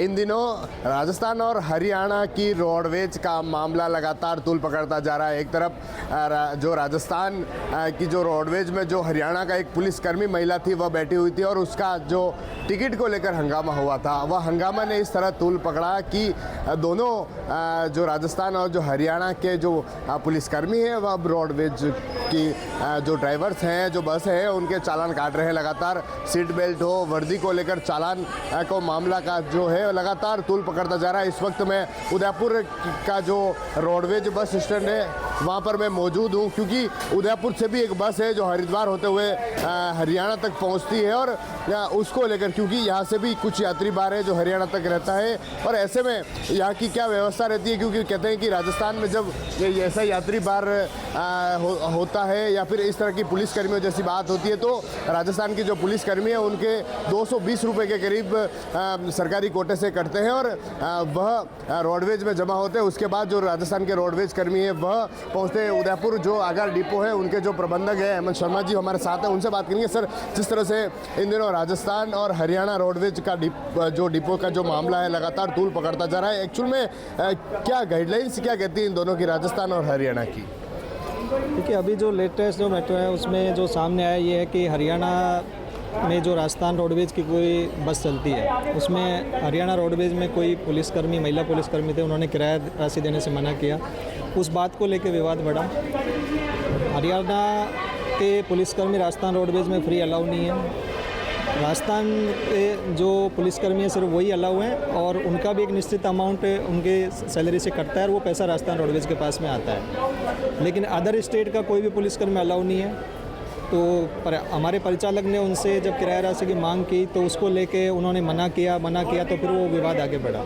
इन दिनों राजस्थान और हरियाणा की रोडवेज का मामला लगातार तूल पकड़ता जा रहा है। एक तरफ जो राजस्थान की जो रोडवेज में जो हरियाणा का एक पुलिसकर्मी महिला थी वह बैठी हुई थी और उसका जो टिकट को लेकर हंगामा हुआ था, वह हंगामा ने इस तरह तूल पकड़ा कि दोनों जो राजस्थान और जो हरियाणा के जो पुलिसकर्मी हैं वह अब रोडवेज की जो ड्राइवर्स हैं, जो बस हैं, उनके चालान काट रहे हैं। लगातार सीट बेल्ट हो, वर्दी को लेकर चालान को मामला का जो है लगातार तूल पकड़ता जा रहा है। इस वक्त मैं उदयपुर का जो रोडवेज बस स्टैंड है वहाँ पर मैं मौजूद हूँ, क्योंकि उदयपुर से भी एक बस है जो हरिद्वार होते हुए हरियाणा तक पहुँचती है और उसको लेकर, क्योंकि यहाँ से भी कुछ यात्री बार है जो हरियाणा तक रहता है। और ऐसे में यहाँ की क्या व्यवस्था रहती है, क्योंकि कहते हैं कि राजस्थान में जब ऐसा यात्री बार होता है या फिर इस तरह की पुलिसकर्मियों जैसी बात होती है तो राजस्थान की जो पुलिसकर्मी है उनके 220 रुपये के करीब सरकारी कोटे से कटते हैं और वह रोडवेज में जमा होते हैं। उसके बाद जो राजस्थान के रोडवेज कर्मी है वह पहुंचते हैं उदयपुर, जो आगार डिपो है उनके जो प्रबंधक है हेमंत शर्मा जी हमारे साथ हैं, उनसे बात करेंगे। सर, जिस तरह से इन दिनों राजस्थान और हरियाणा रोडवेज का जो डिपो का जो मामला है लगातार तूल पकड़ता जा रहा है, एक्चुअल में क्या गाइडलाइंस क्या कहती है इन दोनों की, राजस्थान और हरियाणा की? देखिए, अभी जो लेटेस्ट जो मेट्रो है उसमें जो सामने आया ये है कि हरियाणा में जो राजस्थान रोडवेज की कोई बस चलती है उसमें हरियाणा रोडवेज में कोई पुलिसकर्मी, महिला पुलिसकर्मी थे, उन्होंने किराया राशि देने से मना किया। उस बात को लेकर विवाद बढ़ा। हरियाणा के पुलिसकर्मी राजस्थान रोडवेज में फ्री अलाउ नहीं है। राजस्थान के जो पुलिसकर्मी हैं सिर्फ वही अलाउ हैं और उनका भी एक निश्चित अमाउंट उनके सैलरी से कटता है और वो पैसा राजस्थान रोडवेज के पास में आता है। लेकिन अदर स्टेट का कोई भी पुलिसकर्मी अलाउ नहीं है। तो हमारे परिचालक ने उनसे जब किराया राशि की मांग की तो उसको लेके उन्होंने मना किया तो फिर वो विवाद आगे बढ़ा।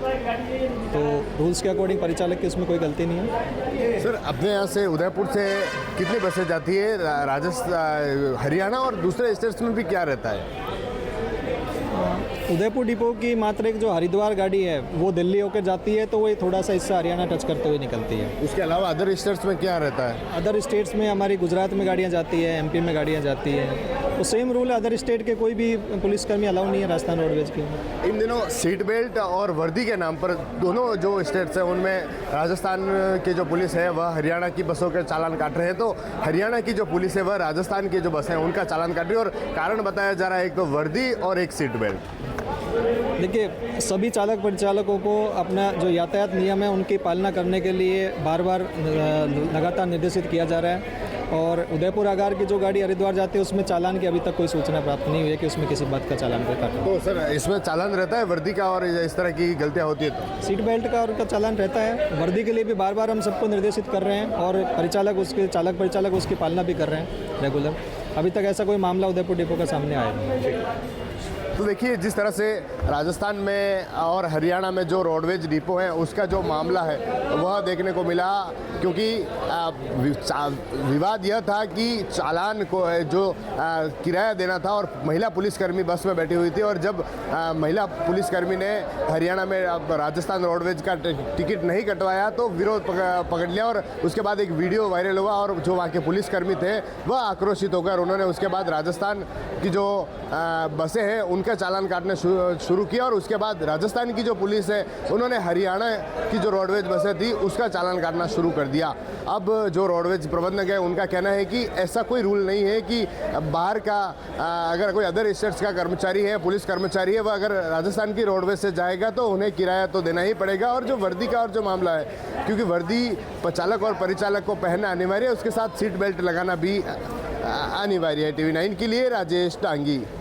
तो रूल्स के अकॉर्डिंग परिचालक की इसमें कोई गलती नहीं है। सर, अपने यहाँ से उदयपुर से कितनी बसें जाती है राजस्थान, हरियाणा और दूसरे स्टेट्स में भी क्या रहता है? उदयपुर डिपो की मात्र एक जो हरिद्वार गाड़ी है वो दिल्ली होकर जाती है, तो वो थोड़ा सा हिस्सा हरियाणा टच करते हुए निकलती है। उसके अलावा अदर स्टेट्स में क्या रहता है? अदर स्टेट्स में हमारी गुजरात में गाड़ियाँ जाती है, एमपी में गाड़ियाँ जाती है, तो सेम रूल है। अदर स्टेट के कोई भी पुलिसकर्मी अलाउ नहीं है राजस्थान रोडवेज के। इन दिनों सीट बेल्ट और वर्दी के नाम पर दोनों जो स्टेट्स हैं उनमें राजस्थान की जो पुलिस है वह हरियाणा की बसों के चालान काट रहे हैं, तो हरियाणा की जो पुलिस है वह राजस्थान की जो बस हैं उनका चालान काट रही है। और कारण बताया जा रहा है एक तो वर्दी और एक सीट बेल्ट। देखिए, सभी चालक परिचालकों को अपना जो यातायात नियम है उनकी पालना करने के लिए बार बार लगातार निर्देशित किया जा रहा है। और उदयपुर आगार की जो गाड़ी हरिद्वार जाती है उसमें चालान की अभी तक कोई सूचना प्राप्त नहीं हुई है कि उसमें किसी बात का चालान रहता है। तो सर, इसमें चालान रहता है वर्दी का और इस तरह की गलतियाँ होती है तो? सीट बेल्ट का और उनका चालान रहता है। वर्दी के लिए भी बार बार हम सबको निर्देशित कर रहे हैं और चालक परिचालक उसकी पालना भी कर रहे हैं रेगुलर। अभी तक ऐसा कोई मामला उदयपुर डिपो का सामने आया नहीं। तो देखिए, जिस तरह से राजस्थान में और हरियाणा में जो रोडवेज डिपो है उसका जो मामला है वह देखने को मिला, क्योंकि विवाद यह था कि चालान को जो किराया देना था और महिला पुलिसकर्मी बस में बैठी हुई थी, और जब महिला पुलिसकर्मी ने हरियाणा में राजस्थान रोडवेज का टिकट नहीं कटवाया तो विरोध पकड़ लिया और उसके बाद एक वीडियो वायरल हुआ और जो वहाँ के पुलिसकर्मी थे वह आक्रोशित होकर उन्होंने उसके बाद राजस्थान की जो बसें हैं उनका चालान काटने शुरू किया और उसके बाद राजस्थान की जो पुलिस है उन्होंने हरियाणा की जो रोडवेज बसें थी उसका चालान काटना शुरू कर दिया। अब जो रोडवेज प्रबंधक है उनका कहना है कि ऐसा कोई रूल नहीं है कि बाहर का अगर कोई अदर स्टेट्स का कर्मचारी है, पुलिस कर्मचारी है, वह अगर राजस्थान की रोडवेज से जाएगा तो उन्हें किराया तो देना ही पड़ेगा। और जो वर्दी का और जो मामला है, क्योंकि वर्दी चालक और परिचालक को पहनना अनिवार्य है, उसके साथ सीट बेल्ट लगाना भी अनिवार्य है। TV9 के लिए राजेश टांगी।